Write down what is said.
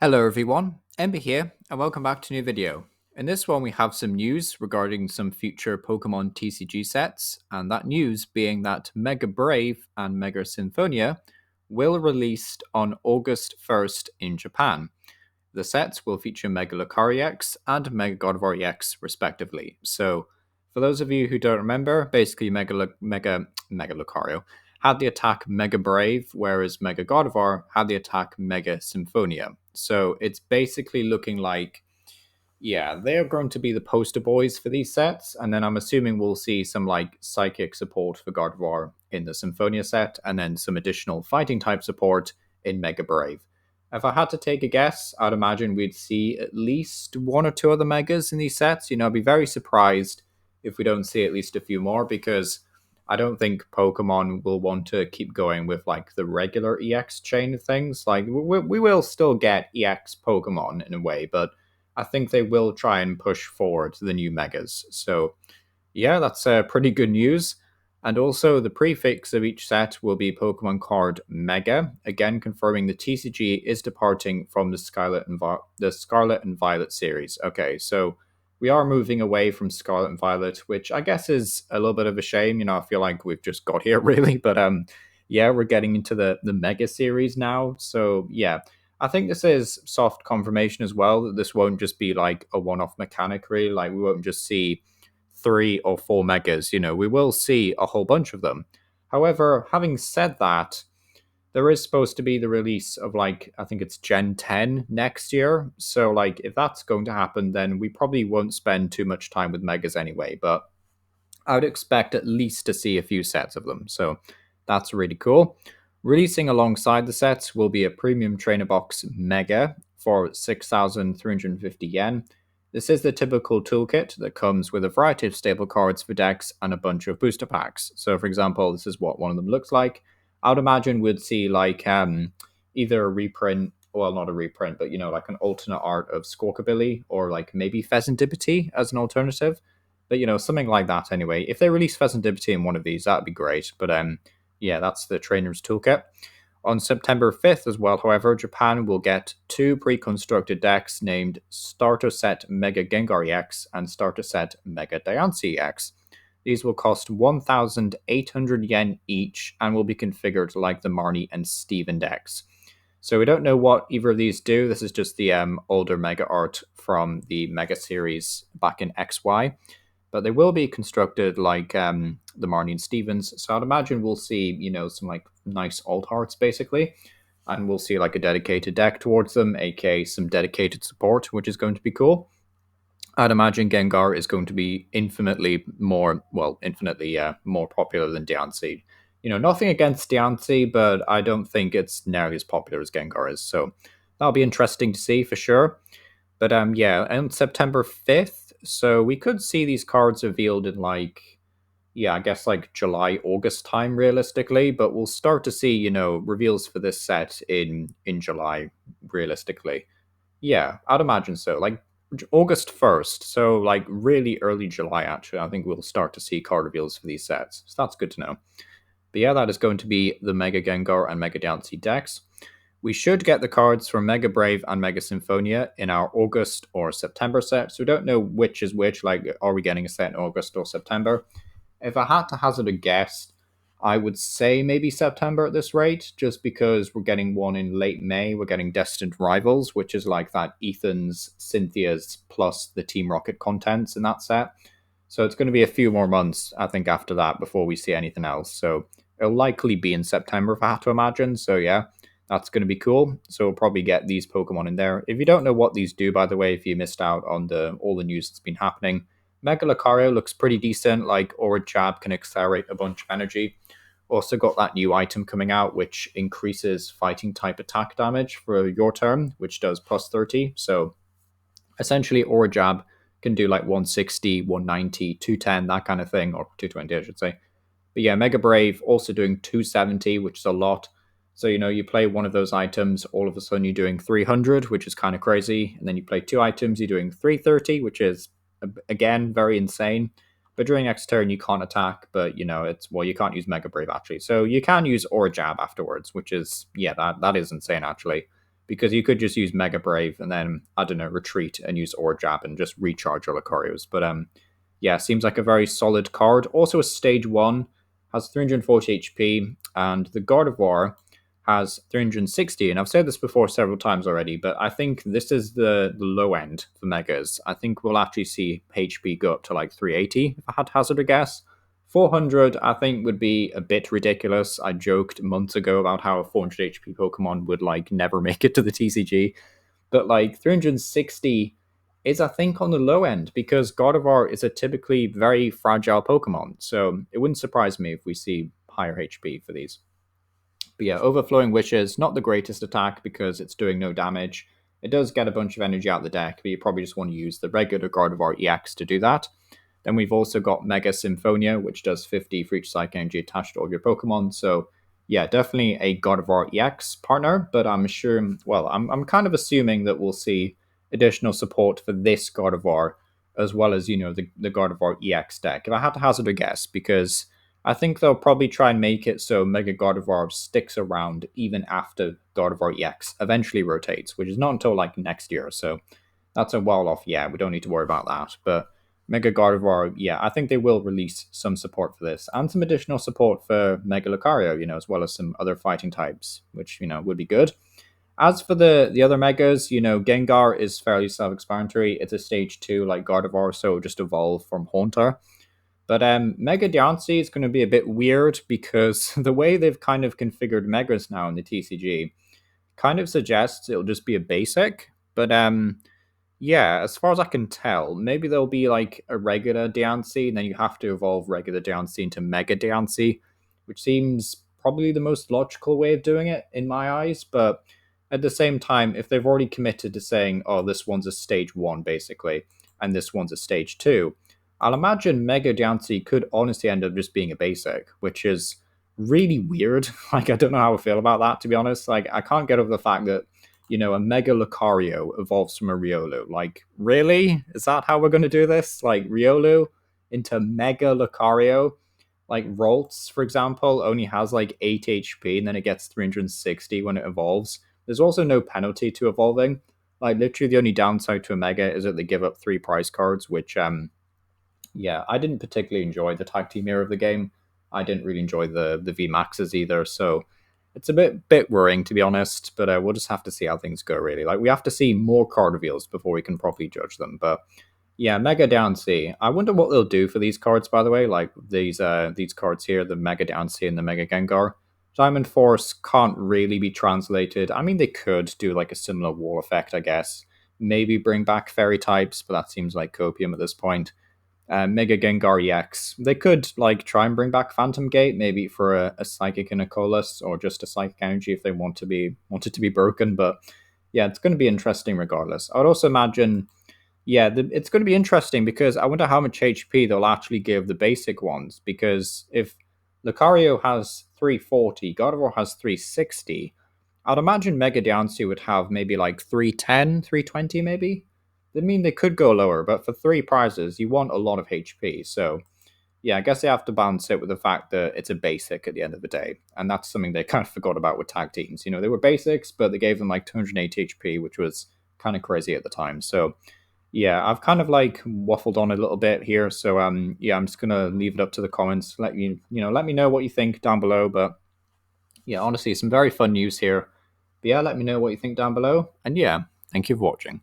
Hello everyone, Ember here, and welcome back to a new video. In this one we have some news regarding some future Pokemon TCG sets, and that news being that Mega Brave and Mega Symphonia will release on August 1st in Japan. The sets will feature Mega Lucario X and Mega Gardevoir EX respectively. So, for those of you who don't remember, basically Mega Lucario had the attack Mega Brave, whereas Mega Gardevoir had the attack Mega Symphonia. So it's basically looking like, yeah, they're going to be the poster boys for these sets, and then I'm assuming we'll see some like psychic support for Gardevoir in the Symphonia set, and then some additional fighting type support in Mega Brave. If I had to take a guess, I'd imagine we'd see at least one or two other Megas in these sets. I'd be very surprised if we don't see at least a few more, because I don't think Pokemon will want to keep going with like the regular EX chain of things. Like we will still get EX Pokemon in a way, but I think they will try and push forward the new Megas. So yeah, that's pretty good news. And also, the prefix of each set will be Pokemon card Mega, again confirming the TCG is departing from the Scarlet and Violet series. Okay, so we are moving away from Scarlet and Violet, which I guess is a little bit of a shame. I feel like we've just got here really, but yeah, we're getting into the Mega series now. So yeah, I think this is soft confirmation as well that this won't just be like a one-off mechanic, really. Like we won't just see 3 or 4 megas. We will see a whole bunch of them. However, having said that, there is supposed to be the release of like, I think it's Gen 10 next year. So like if that's going to happen, then we probably won't spend too much time with megas anyway, but I would expect at least to see a few sets of them. So that's really cool. Releasing alongside the sets will be a premium trainer box Mega for 6,350 yen. This is the typical toolkit that comes with a variety of stable cards for decks and a bunch of booster packs. So, for example, this is what one of them looks like. I would imagine we'd see like either a reprint, well, not a reprint, but like an alternate art of Squawkabilly or like maybe Pheasantipity as an alternative. But something like that anyway. If they release Pheasantipity in one of these, that'd be great. But yeah, that's the trainer's toolkit. On September 5th as well, however, Japan will get 2 pre-constructed decks named Starter Set Mega Gengar EX and Starter Set Mega Diancie EX. These will cost 1,800 yen each and will be configured like the Marnie and Steven decks. So we don't know what either of these do. This is just the older Mega art from the Mega series back in XY. But they will be constructed like the Marnie and Stevens. So I'd imagine we'll see, some like nice alt hearts basically. And we'll see like a dedicated deck towards them, aka some dedicated support, which is going to be cool. I'd imagine Gengar is going to be infinitely more popular than Diancie. Nothing against Diancie, but I don't think it's nearly as popular as Gengar is. So that'll be interesting to see for sure. But yeah, on September 5th, so we could see these cards revealed in like, yeah, I guess like July, August time realistically, but we'll start to see, reveals for this set in July realistically. Yeah, I'd imagine so. Like August 1st, so like really early July actually, I think we'll start to see card reveals for these sets. So that's good to know. But yeah, that is going to be the Mega Gengar and Mega Diancie decks. We should get the cards from Mega Brave and Mega Symphonia in our August or September set, so we don't know which is which, like are we getting a set in August or September? If I had to hazard a guess, I would say maybe September at this rate, just because we're getting one in late May. We're getting Destined Rivals, which is like that Ethan's, Cynthia's, plus the Team Rocket contents in that set. So it's going to be a few more months, I think, after that before we see anything else. So it'll likely be in September if I had to imagine. So yeah, that's going to be cool. So we'll probably get these Pokemon in there. If you don't know what these do, by the way, if you missed out on all the news that's been happening, Mega Lucario looks pretty decent. Like Aura Jab can accelerate a bunch of energy. Also got that new item coming out, which increases fighting type attack damage for your turn, which does plus 30. So essentially, Aura Jab can do like 160, 190, 210, that kind of thing, or 220, I should say. But yeah, Mega Brave also doing 270, which is a lot. So, you play one of those items, all of a sudden you're doing 300, which is kind of crazy. And then you play 2 items, you're doing 330, which is, again, very insane. But during next turn, you can't attack, but, you can't use Mega Brave, actually. So you can use Aura Jab afterwards, which is, yeah, that is insane, actually. because you could just use Mega Brave and then, I don't know, retreat and use Aura Jab and just recharge your Lucarios. But yeah, seems like a very solid card. Also, a stage 1, has 340 HP, and the Gardevoir has 360. And I've said this before several times already, but I think this is the low end for Megas. I think we'll actually see HP go up to like 380, if I had to hazard a guess. 400, I think, would be a bit ridiculous. I joked months ago about how a 400 HP Pokemon would like never make it to the TCG, but like 360 is, I think, on the low end because Gardevoir is a typically very fragile Pokemon. So it wouldn't surprise me if we see higher HP for these. But yeah, Overflowing Wishes, not the greatest attack because it's doing no damage. It does get a bunch of energy out of the deck, but you probably just want to use the regular Gardevoir EX to do that. Then we've also got Mega Symphonia, which does 50 for each psychic energy attached to all of your Pokemon. So yeah, definitely a Gardevoir EX partner, but I'm sure, well, I'm kind of assuming that we'll see additional support for this Gardevoir as well as, the Gardevoir EX deck. If I had to hazard a guess, because I think they'll probably try and make it so Mega Gardevoir sticks around even after Gardevoir EX eventually rotates, which is not until like next year. So that's a while off. Yeah, we don't need to worry about that. But Mega Gardevoir, yeah, I think they will release some support for this and some additional support for Mega Lucario, as well as some other fighting types, which, would be good. As for the other Megas, Gengar is fairly self-explanatory. It's a stage 2 like Gardevoir, so it'll just evolve from Haunter. But Mega Diancie is going to be a bit weird because the way they've kind of configured Megas now in the TCG kind of suggests it'll just be a basic. But yeah, as far as I can tell, maybe there'll be like a regular Diancie, and then you have to evolve regular Diancie into Mega Diancie, which seems probably the most logical way of doing it in my eyes. But at the same time, if they've already committed to saying, oh, this one's a stage 1, basically, and this one's a stage 2, I'll imagine Mega Diancie could honestly end up just being a basic, which is really weird. Like, I don't know how I feel about that, to be honest. Like, I can't get over the fact that a Mega Lucario evolves from a Riolu. Like, really? Is that how we're going to do this? Like, Riolu into Mega Lucario? Like, Ralts, for example, only has like 8 HP and then it gets 360 when it evolves. There's also no penalty to evolving. Like, literally, the only downside to a Mega is that they give up 3 prize cards, which, yeah, I didn't particularly enjoy the tag team era of the game. I didn't really enjoy the V Maxes either, so it's a bit worrying, to be honest, but we'll just have to see how things go, really. Like, we have to see more card reveals before we can properly judge them. But yeah, Mega Diancie. I wonder what they'll do for these cards, by the way. Like, these cards here, the Mega Diancie and the Mega Gengar. Diamond Force can't really be translated. I mean, they could do like a similar wall effect, I guess. Maybe bring back fairy types, but that seems like copium at this point. Mega Gengar EX. They could like try and bring back Phantom Gate, maybe for a Psychic and a Colas, or just a Psychic Energy if they want it to be broken. But yeah, it's going to be interesting regardless. I would also imagine, yeah, it's going to be interesting because I wonder how much HP they'll actually give the basic ones. Because if Lucario has 340, Gardevoir has 360, I'd imagine Mega Diancie would have maybe like 310, 320 maybe. I mean, they could go lower, but for 3 prizes, you want a lot of HP. So, yeah, I guess they have to balance it with the fact that it's a basic at the end of the day. And that's something they kind of forgot about with tag teams. They were basics, but they gave them like 280 HP, which was kind of crazy at the time. So, yeah, I've kind of like waffled on a little bit here. So, yeah, I'm just going to leave it up to the comments. Let me know what you think down below. But yeah, honestly, some very fun news here. But yeah, let me know what you think down below. And yeah, thank you for watching.